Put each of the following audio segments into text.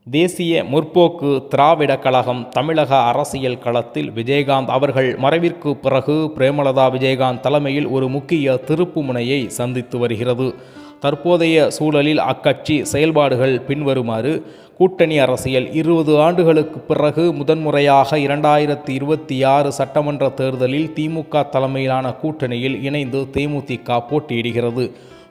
தேசிய முற்போக்கு திராவிட கழகம் தமிழக அரசியல் களத்தில் விஜயகாந்த் அவர்கள் மறைவிற்கு பிறகு பிரேமலதா விஜயகாந்த் தலைமையில் ஒரு முக்கிய திருப்புமுனையை சந்தித்து வருகிறது. தற்போதைய சூழலில் அக்கட்சி செயல்பாடுகள் பின்வருமாறு. கூட்டணி அரசியல் 20 ஆண்டுகளுக்கு பிறகு முதன்முறையாக 2026 சட்டமன்ற தேர்தலில் திமுக தலைமையிலான கூட்டணியில் இணைந்து தேமுதிக போட்டியிடுகிறது.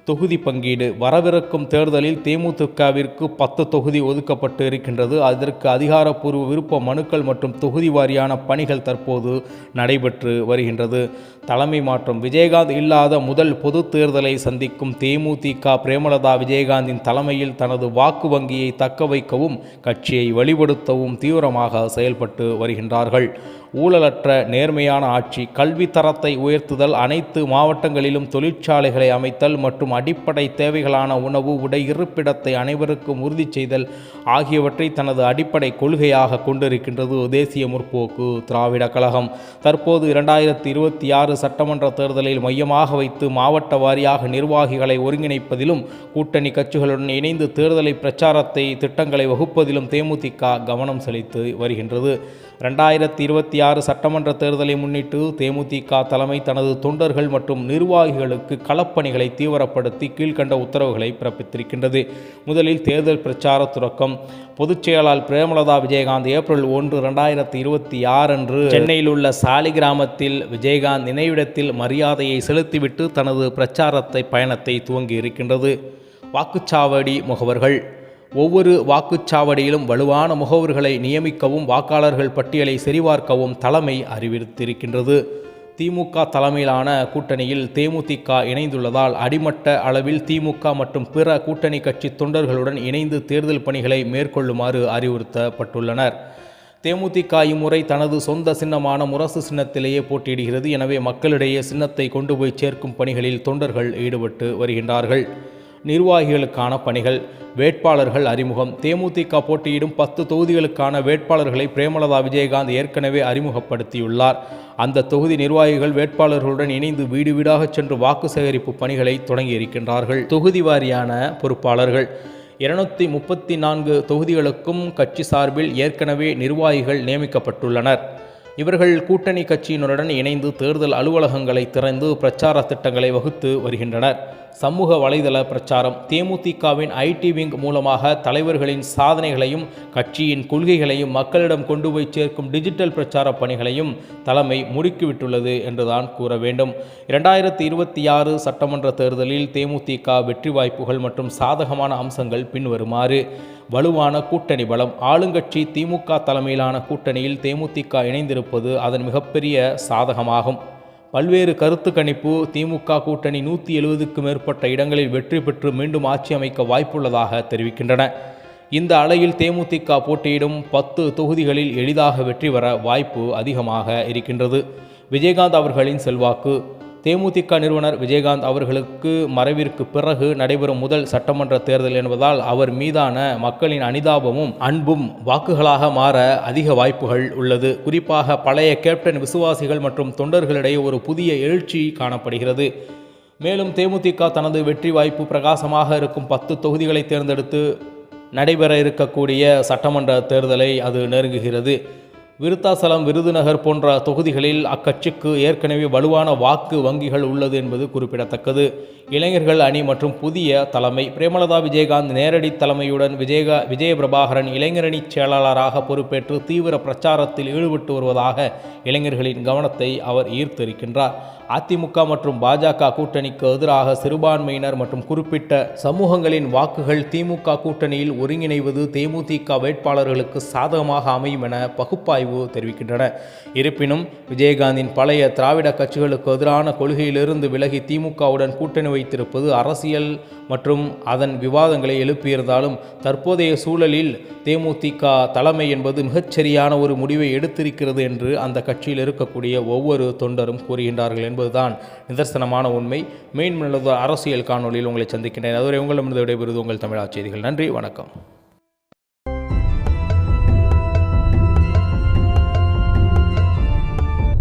தொகுதி பங்கீடு. வரவிருக்கும் தேர்தலில் தேமுதிகவிற்கு 10 தொகுதி ஒதுக்கப்பட்டு இருக்கின்றது. அதற்கு அதிகாரப்பூர்வ விருப்ப மனுக்கள் மற்றும் தொகுதி வாரியான பணிகள் தற்போது நடைபெற்று வருகின்றது. தலைமை மாற்றம். விஜயகாந்த் இல்லாத முதல் பொது தேர்தலை சந்திக்கும் தேமுதிக பிரேமலதா விஜயகாந்தின் தலைமையில் தனது வாக்கு வங்கியை தக்க வைக்கவும் கட்சியை வலுப்படுத்தவும் தீவிரமாக செயல்பட்டு வருகின்றார்கள். ஊழலற்ற நேர்மையான ஆட்சி, கல்வி தரத்தை உயர்த்துதல், அனைத்து மாவட்டங்களிலும் தொழிற்சாலைகளை அமைத்தல் மற்றும் அடிப்படை தேவைகளான உணவு, உடை, இருப்பிடத்தை அனைவருக்கும் உறுதி செய்தல் ஆகியவற்றை தனது அடிப்படை கொள்கையாக கொண்டிருக்கின்றது தேசிய முற்போக்கு திராவிட கழகம். தற்போது 2026 சட்டமன்ற தேர்தலில் மையமாக வைத்து மாவட்ட வாரியாக நிர்வாகிகளை ஒருங்கிணைப்பதிலும் கூட்டணி கட்சிகளுடன் இணைந்து தேர்தலை பிரச்சாரத்தை திட்டங்களை வகுப்பதிலும் தேமுதிக கவனம் செலுத்தி வருகின்றது. 2026 சட்டமன்ற தேர்தலை முன்னிட்டு தேமுதிக தலைமை தனது தொண்டர்கள் மற்றும் நிர்வாகிகளுக்கு களப்பணிகளை தீவிரப்படுத்தி கீழ்கண்ட உத்தரவுகளை பிறப்பித்திருக்கின்றது. முதலில் தேர்தல் பிரச்சார துவக்கம். பொதுச் செயலாளர் பிரேமலதா விஜயகாந்த் ஏப்ரல் 1, 2026 அன்று சென்னையில் உள்ள சாலிகிராமத்தில் விஜயகாந்த் நினைவிடத்தில் மரியாதையை செலுத்திவிட்டு தனது பிரச்சாரத்தை பயணத்தை துவங்கி இருக்கின்றது. வாக்குச்சாவடி முகவர்கள். ஒவ்வொரு வாக்குச்சாவடியிலும் வலுவான முகவர்களை நியமிக்கவும் வாக்காளர்கள் பட்டியலை சரிபார்க்கவும் தலைமை அறிவித்திருக்கின்றது. திமுக தலைமையிலான கூட்டணியில் தேமுதிக இணைந்துள்ளதால் அடிமட்ட அளவில் திமுக மற்றும் பிற கூட்டணி கட்சி தொண்டர்களுடன் இணைந்து தேர்தல் பணிகளை மேற்கொள்ளுமாறு அறிவுறுத்தப்பட்டுள்ளனர். தேமுதிக இம்முறை தனது சொந்த சின்னமான முரசு சின்னத்திலேயே போட்டியிடுகிறது. எனவே மக்களிடையே சின்னத்தை கொண்டு போய் சேர்க்கும் பணிகளில் தொண்டர்கள் ஈடுபட்டு வருகின்றார்கள். நிர்வாகிகளுக்கான பணிகள். வேட்பாளர்கள் அறிமுகம். தேமுதிக போட்டியிடும் 10 தொகுதிகளுக்கான வேட்பாளர்களை பிரேமலதா விஜயகாந்த் ஏற்கனவே அறிமுகப்படுத்தியுள்ளார். அந்த தொகுதி நிர்வாகிகள் வேட்பாளர்களுடன் இணைந்து வீடு வீடாக சென்று வாக்கு சேகரிப்பு பணிகளை தொடங்கியிருக்கின்றார்கள். தொகுதி வாரியான பொறுப்பாளர்கள். 234 தொகுதிகளுக்கும் கட்சி சார்பில் ஏற்கனவே நிர்வாகிகள் நியமிக்கப்பட்டுள்ளனர். இவர்கள் கூட்டணி கட்சியினருடன் இணைந்து தேர்தல் அலுவலகங்களை திறந்து பிரச்சார திட்டங்களை வகுத்து வருகின்றனர். சமூக வலைதள பிரச்சாரம். தேமுதிகவின் ஐடி விங் மூலமாக தலைவர்களின் சாதனைகளையும் கட்சியின் கொள்கைகளையும் மக்களிடம் கொண்டு போய் சேர்க்கும் டிஜிட்டல் பிரச்சார பணிகளையும் தலைமை முடுக்கிவிட்டுள்ளது என்றுதான் கூற வேண்டும். 2026 சட்டமன்ற தேர்தலில் தேமுதிக வெற்றி வாய்ப்புகள் மற்றும் சாதகமான அம்சங்கள் பின்வருமாறு. வலுவான கூட்டணி பலம். ஆளுங்கட்சி திமுக தலைமையிலான கூட்டணியில் தேமுதிக இணைந்திருப்பது அதன் மிகப்பெரிய சாதகமாகும். பல்வேறு கருத்து கணிப்பு. திமுக கூட்டணி 170க்கும் மேற்பட்ட இடங்களில் வெற்றி பெற்று மீண்டும் ஆட்சி அமைக்க வாய்ப்புள்ளதாக தெரிவிக்கின்றன. இந்த அலையில் தேமுதிக போட்டியிடும் 10 தொகுதிகளில் எளிதாக வெற்றி பெற வாய்ப்பு அதிகமாக இருக்கின்றது. விஜயகாந்த் அவர்களின் செல்வாக்கு. தேமுதிக நிறுவனர் விஜயகாந்த் அவர்களுக்கு மறைவிற்கு பிறகு நடைபெறும் முதல் சட்டமன்ற தேர்தல் என்பதால் அவர் மீதான மக்களின் அனுதாபமும் அன்பும் வாக்குகளாக மாற அதிக வாய்ப்புகள் உள்ளது. குறிப்பாக பழைய கேப்டன் விசுவாசிகள் மற்றும் தொண்டர்களிடையே ஒரு புதிய எழுச்சி காணப்படுகிறது. மேலும் தேமுதிக தனது வெற்றி வாய்ப்பு பிரகாசமாக இருக்கும் 10 தொகுதிகளை தேர்ந்தெடுத்து நடைபெற இருக்கக்கூடிய சட்டமன்ற தேர்தலை அது நெருங்குகிறது. விருத்தாசலம், விருதுநகர் போன்ற தொகுதிகளில் அக்கட்சிக்கு ஏற்கனவே வலுவான வாக்கு வங்கிகள் உள்ளது என்பது குறிப்பிடத்தக்கது. இளைஞர்கள் அணி மற்றும் புதிய தலைமை. பிரேமலதா விஜயகாந்த் நேரடி தலைமையுடன் விஜய பிரபாகரன் இளைஞரணி செயலாளராக பொறுப்பேற்று தீவிர பிரச்சாரத்தில் ஈடுபட்டு வருவதாக இளைஞர்களின் கவனத்தை அவர் ஈர்த்திருக்கின்றார். அதிமுக மற்றும் பாஜக கூட்டணிக்கு எதிராக சிறுபான்மையினர் மற்றும் குறிப்பிட்ட சமூகங்களின் வாக்குகள் திமுக கூட்டணியில் ஒருங்கிணைவது தேமுதிக வேட்பாளர்களுக்கு சாதகமாக அமையும் என பகுப்பாய்வு தெரிவிக்கின்றன. இருப்பினும் விஜயகாந்தின் பழைய திராவிட கட்சிகளுக்கு எதிரான கொள்கையிலிருந்து விலகி திமுகவுடன் கூட்டணி வைத்திருப்பது அரசியல் மற்றும் அதன் விவாதங்களை எழுப்பியிருந்தாலும் தற்போதைய சூழலில் தேமுதிக தலைமை என்பது மிகச்சரியான ஒரு முடிவை எடுத்திருக்கிறது என்று அந்த கட்சியில் இருக்கக்கூடிய ஒவ்வொரு தொண்டரும் கூறுகின்றார்கள் என்பதுதான் நிதர்சனமான உண்மை. மெயின் அரசியல் காணொலியில் உங்களை சந்திக்கின்றேன். அதுவரை உங்களிடமிருந்து விடைபெறுவது உங்கள் தமிழா செய்திகள். நன்றி, வணக்கம்.